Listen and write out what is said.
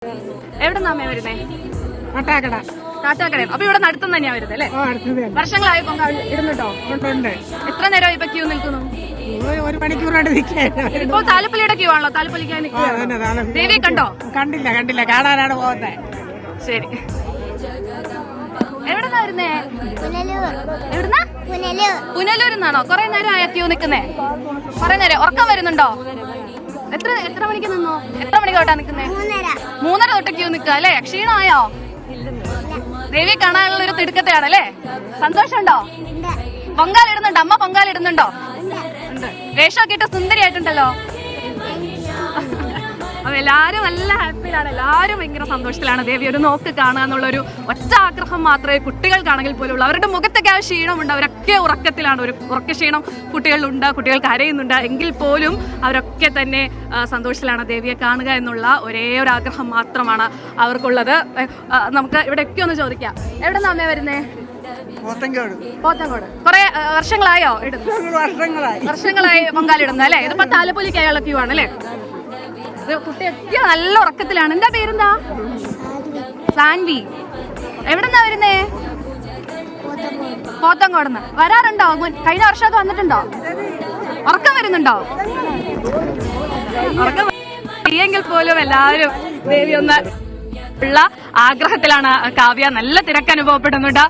എവിടെ നിന്നാ വരുന്നേ? കാട്ടാക്കട. കാട്ടാക്കട. അപ്പൊ ഇവിടെ അടുത്തും തന്നെയാ വരുന്നത് അല്ലേ? വർഷങ്ങളായി പൊങ്കാല ഇടുന്നുട്ടോ? എത്ര നേരമായി ഇപ്പൊ ക്യൂ നിൽക്കുന്നു? 1 മണിക്കൂറായിട്ട് ഇപ്പൊ താലപ്പൊലിയുടെ ക്യൂ ആണല്ലോ? താലപ്പൊലിക്കാൻ ദേവിയെ കണ്ടോ? കണ്ടില്ല കാണാനാണ് പോകുന്നത്. ശരി. എവിടെന്നാ വരുന്നേ? എവിടുന്നാ? പുനലൂരിന്നാണോ? കൊറേ നേരം ആയ ക്യൂ നിക്കുന്നേ? കൊറേ നേരം. ഉറക്കം വരുന്നുണ്ടോ? എത്ര മണിക്ക് നിന്നോ? എത്ര മണിക്ക് തൊട്ടാ നിക്കുന്നേ? 3:30 തൊട്ട് ക്യൂ നിക്കുക അല്ലേ? ക്ഷീണമായോ? ദേവിയെ കാണാനുള്ള ഒരു തിടുക്കത്തെയാണ് അല്ലേ? സന്തോഷമുണ്ടോ? പൊങ്കാലിടുന്നുണ്ടോ? അമ്മ പൊങ്കാലിടുന്നുണ്ടോ? ഉണ്ട്. വേഷമൊക്കെ ഇട്ട് സുന്ദരിയായിട്ടുണ്ടല്ലോ. അപ്പൊ എല്ലാരും നല്ല ഹാപ്പിയിലാണ്. എല്ലാരും ഭയങ്കര സന്തോഷത്തിലാണ്. ദേവി ഒരു നോക്ക് കാണുക എന്നുള്ളൊരു ഒറ്റ ആഗ്രഹം മാത്രമേ കുട്ടികൾക്കാണെങ്കിൽ പോലും ഉള്ളൂ. അവരുടെ മുഖത്തൊക്കെ ആ ക്ഷീണമുണ്ട്. അവരൊക്കെ ഉറക്കത്തിലാണ്. ഒരു ഉറക്ക ക്ഷീണം കുട്ടികളിലുണ്ട്. കുട്ടികൾ കരയുന്നുണ്ട്. എങ്കിൽ പോലും അവരൊക്കെ തന്നെ സന്തോഷത്തിലാണ്. ദേവിയെ കാണുക എന്നുള്ള ഒരേ ഒരു ആഗ്രഹം മാത്രമാണ് അവർക്കുള്ളത്. നമുക്ക് ഇവിടെയൊക്കെ ഒന്ന് ചോദിക്കാം. എവിടെ നിന്നാ അമ്മ വരുന്നേ? പോത്തങ്കോട്. കുറെ വർഷങ്ങളായോ ഇടുന്നു? വർഷങ്ങളായി പൊങ്കാലിടുന്നു അല്ലേ? ഇതിപ്പോ താലപ്പൊലിക്കായുള്ള ക്യൂ ആണ് അല്ലേ? കുട്ടിയൊക്കെ നല്ല ഉറക്കത്തിലാണ്. എന്താ പേരെന്താ? സാൻവി. എവിടെന്നാ വരുന്നേ? പോത്തങ്കോടുന്ന്. വരാറുണ്ടോ? കഴിഞ്ഞ വർഷമൊക്കെ വന്നിട്ടുണ്ടോ? ഉറക്കം വരുന്നുണ്ടോ? ഉറക്കം എങ്കിൽ പോലും എല്ലാവരും ദേവി ഒന്ന് ഉള്ള ആഗ്രഹത്തിലാണ്. കാവ്യ നല്ല തിരക്ക് അനുഭവപ്പെടുന്നുണ്ട്.